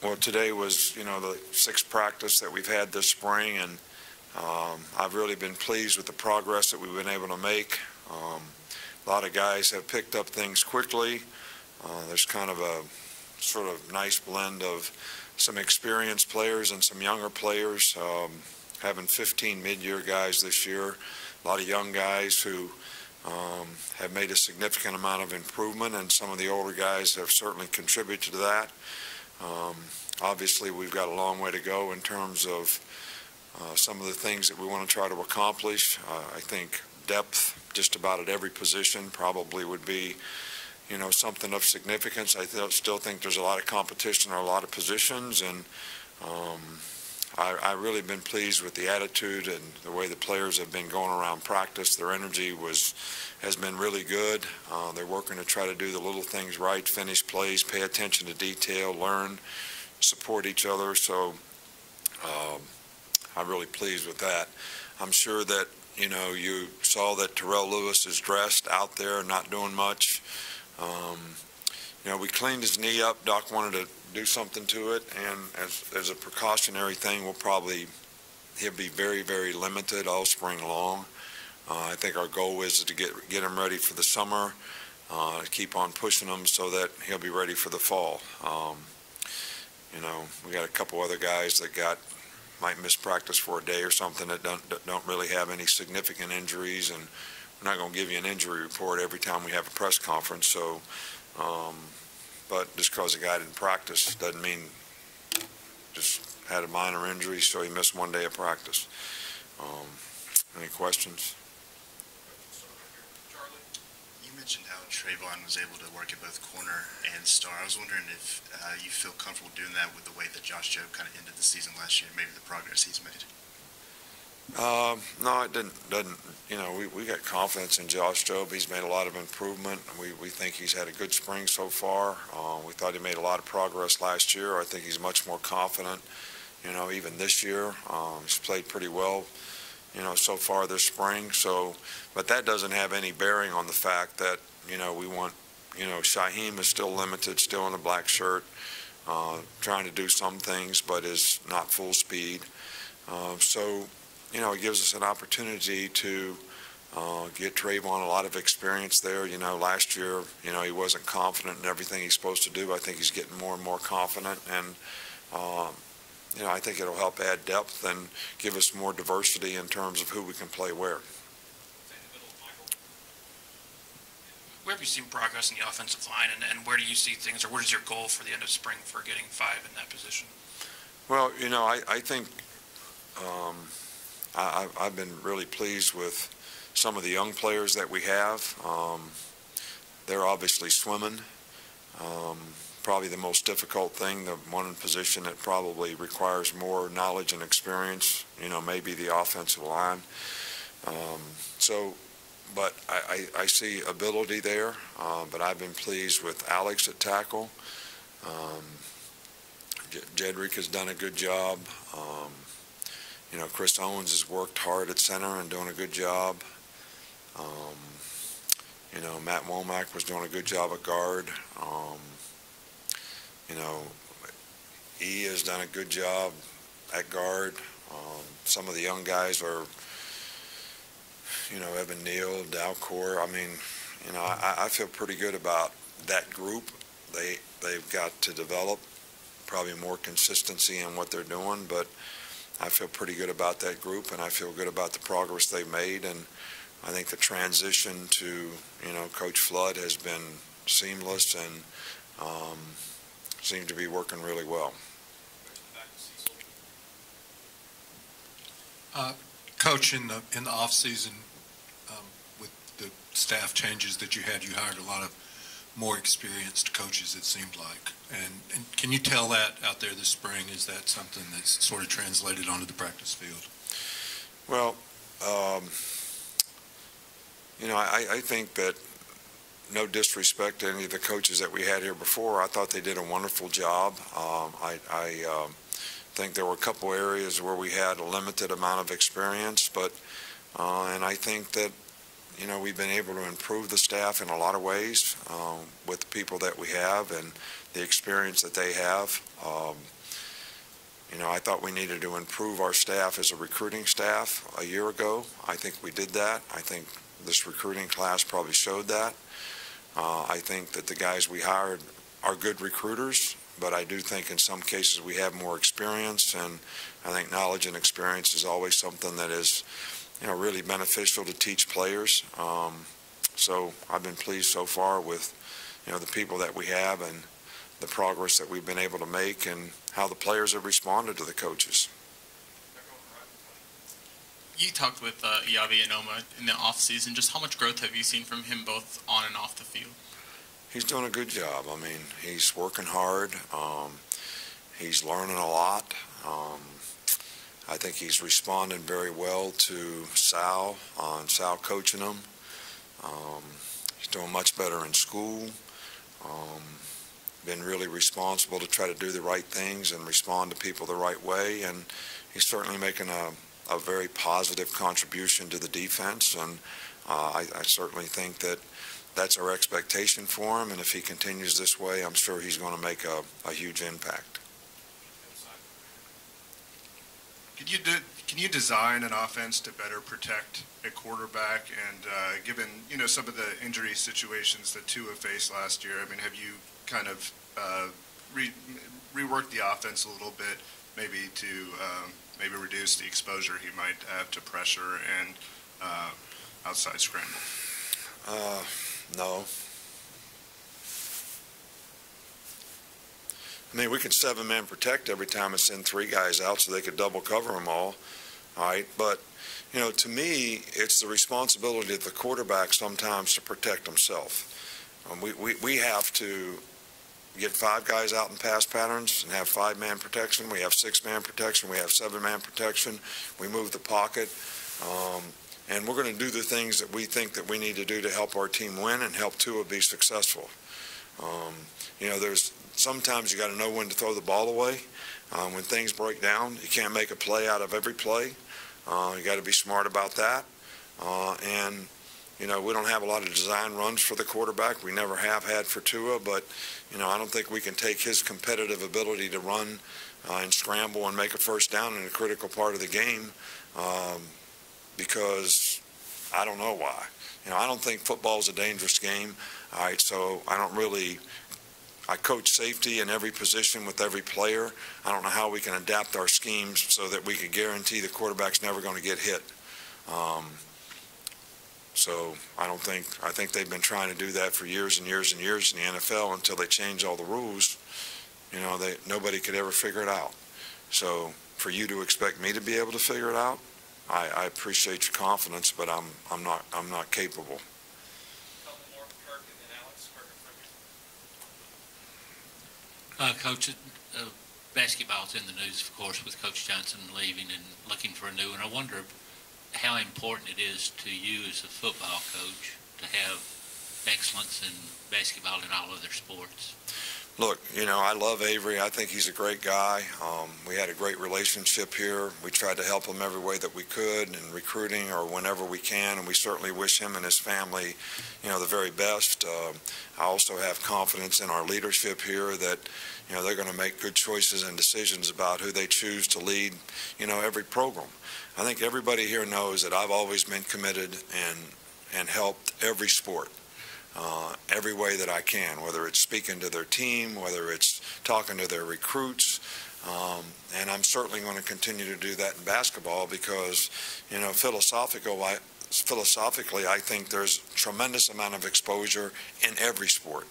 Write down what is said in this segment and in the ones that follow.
Well, today was, the sixth practice that we've had this spring, and I've really been pleased with the progress that we've been able to make. A lot of guys have picked up things quickly. There's kind of a sort of nice blend of some experienced players and some younger players. Having 15 mid-year guys this year, a lot of young guys who have made a significant amount of improvement, and some of the older guys have certainly contributed to that. Obviously, we've got a long way to go in terms of some of the things that we want to try to accomplish. I think depth just about at every position probably would be, something of significance. I still think there's a lot of competition in a lot of positions, and I've really been pleased with the attitude and the way the players have been going around practice. Their energy has been really good. They're working to try to do the little things right, finish plays, pay attention to detail, learn, support each other. So I'm really pleased with that. I'm sure that, you saw that Terrell Lewis is dressed out there, not doing much. We cleaned his knee up. Doc wanted to do something to it, and as a precautionary thing, he'll be very, very limited all spring long. I think our goal is to get him ready for the summer, keep on pushing him so that he'll be ready for the fall. We got a couple other guys that might miss practice for a day or something that don't really have any significant injuries, and we're not going to give you an injury report every time we have a press conference. So, but just because a guy didn't practice doesn't mean just had a minor injury, so he missed one day of practice. Any questions? You mentioned how Trayvon was able to work at both corner and star. I was wondering if you feel comfortable doing that with the way that Josh Jobe kind of ended the season last year, maybe the progress he's made. No, it doesn't. We got confidence in Josh Jobe. He's made a lot of improvement. We think he's had a good spring so far. We thought he made a lot of progress last year. I think he's much more confident, even this year. He's played pretty well, so far this spring. So, but that doesn't have any bearing on the fact that, we want, Shaheem is still limited, still in a black shirt, trying to do some things, but is not full speed. So, it gives us an opportunity to get Trayvon a lot of experience there. Last year, he wasn't confident in everything he's supposed to do. I think he's getting more and more confident, and I think it'll help add depth and give us more diversity in terms of who we can play where. Where have you seen progress in the offensive line, and where do you see things, or what is your goal for the end of spring for getting 5 in that position? Well, I think I've been really pleased with some of the young players that we have. They're obviously swimming. Probably the most difficult thing, the one position that probably requires more knowledge and experience, maybe the offensive line. But I see ability there, but I've been pleased with Alex at tackle. Jedrick has done a good job. Chris Owens has worked hard at center and doing a good job. Matt Womack was doing a good job at guard. E has done a good job at guard. Some of the young guys are, Evan Neal, Dalcourt. I feel pretty good about that group. They've got to develop probably more consistency in what they're doing, but I feel pretty good about that group, and I feel good about the progress they've made. And I think the transition to, Coach Flood has been seamless and seems to be working really well. Coach, in the off season, with the staff changes that you hired a lot of more experienced coaches, it seemed like. And can you tell that out there this spring? Is that something that's sort of translated onto the practice field? Well, I think that, no disrespect to any of the coaches that we had here before, I thought they did a wonderful job. I think there were a couple areas where we had a limited amount of experience, but and I think that, we've been able to improve the staff in a lot of ways with the people that we have and the experience that they have. I thought we needed to improve our staff as a recruiting staff a year ago. I think we did that. I think this recruiting class probably showed that. I think that the guys we hired are good recruiters, but I do think in some cases we have more experience, and I think knowledge and experience is always something that is, really beneficial to teach players. So I've been pleased so far with, the people that we have and the progress that we've been able to make and how the players have responded to the coaches. You talked with Yavi Anoma in the offseason. Just how much growth have you seen from him both on and off the field? He's doing a good job. I mean, he's working hard. He's learning a lot. I think he's responding very well to Sal and Sal coaching him. He's doing much better in school. Been really responsible to try to do the right things and respond to people the right way, and he's certainly making a very positive contribution to the defense, and I certainly think that that's our expectation for him, and if he continues this way, I'm sure he's going to make a huge impact. Can you design an offense to better protect a quarterback? And given some of the injury situations that Tua faced last year, I mean, have you kind of reworked the offense a little bit, maybe to maybe reduce the exposure he might have to pressure and outside scramble? No. I mean, we can 7-man protect every time and send 3 guys out so they could double cover them all right? But, to me, it's the responsibility of the quarterback sometimes to protect himself. We have to get 5 guys out in pass patterns and have 5-man protection. We have 6-man protection. We have 7-man protection. We move the pocket. And we're going to do the things that we think that we need to do to help our team win and help Tua be successful. There's sometimes you got to know when to throw the ball away. When things break down, you can't make a play out of every play. You got to be smart about that. And we don't have a lot of design runs for the quarterback. We never have had for Tua, but I don't think we can take his competitive ability to run and scramble and make a first down in a critical part of the game because I don't know why. I don't think football is a dangerous game. All right, so I coach safety in every position with every player. I don't know how we can adapt our schemes so that we can guarantee the quarterback's never going to get hit. So I think they've been trying to do that for years and years and years in the NFL until they change all the rules. Nobody could ever figure it out. So for you to expect me to be able to figure it out, I appreciate your confidence, but I'm not capable. Coach, basketball's in the news, of course, with Coach Johnson leaving and looking for a new one. I wonder how important it is to you as a football coach to have excellence in basketball and all other sports. Look, I love Avery. I think he's a great guy. We had a great relationship here. We tried to help him every way that we could in recruiting or whenever we can, and we certainly wish him and his family, the very best. I also have confidence in our leadership here that, they're going to make good choices and decisions about who they choose to lead, every program. I think everybody here knows that I've always been committed and helped every sport. Every way that I can, whether it's speaking to their team, whether it's talking to their recruits, and I'm certainly going to continue to do that in basketball because, philosophically, I think there's a tremendous amount of exposure in every sport.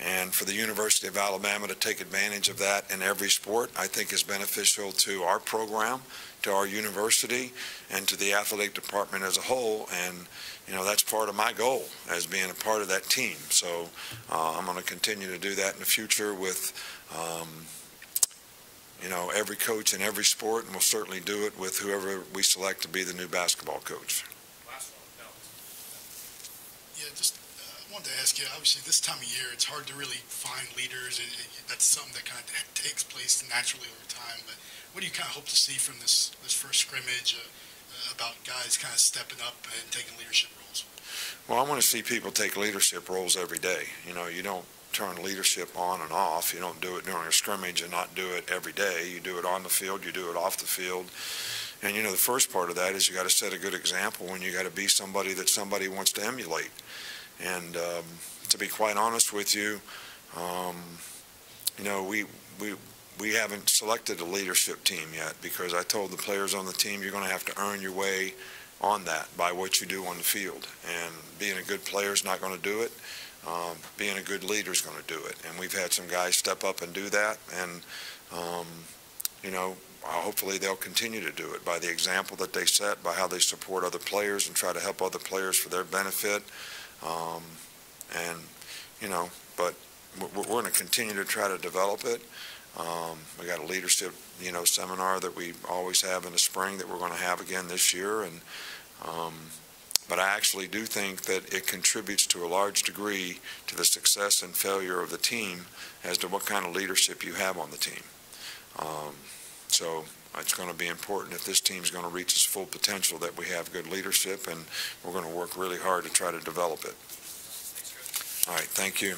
And for the University of Alabama to take advantage of that in every sport, I think is beneficial to our program, to our university, and to the athletic department as a whole. And that's part of my goal as being a part of that team. So I'm going to continue to do that in the future with, every coach in every sport, and we'll certainly do it with whoever we select to be the new basketball coach. Yeah, just wanted to ask you, obviously this time of year, it's hard to really find leaders. That's something that kind of takes place naturally over time. But what do you kind of hope to see from this first scrimmage about guys kind of stepping up and taking leadership roles? Well, I want to see people take leadership roles every day. You know, you don't turn leadership on and off. You don't do it during a scrimmage and not do it every day. You do it on the field, you do it off the field. And, you know, the first part of that is you got to set a good example, and you got to be somebody that somebody wants to emulate. And to be quite honest with you, you know, we haven't selected a leadership team yet, because I told the players on the team, you're going to have to earn your way on that by what you do on the field. And being a good player is not going to do it. Being a good leader is going to do it. And we've had some guys step up and do that. And, you know, hopefully they'll continue to do it by the example that they set, by how they support other players and try to help other players for their benefit. And, you know, but we're going to continue to try to develop it. We got a leadership, you know, seminar that we always have in the spring that we're going to have again this year. And but I actually do think that it contributes to a large degree to the success and failure of the team as to what kind of leadership you have on the team. So it's going to be important if this team is going to reach its full potential that we have good leadership, and we're going to work really hard to try to develop it. All right, thank you.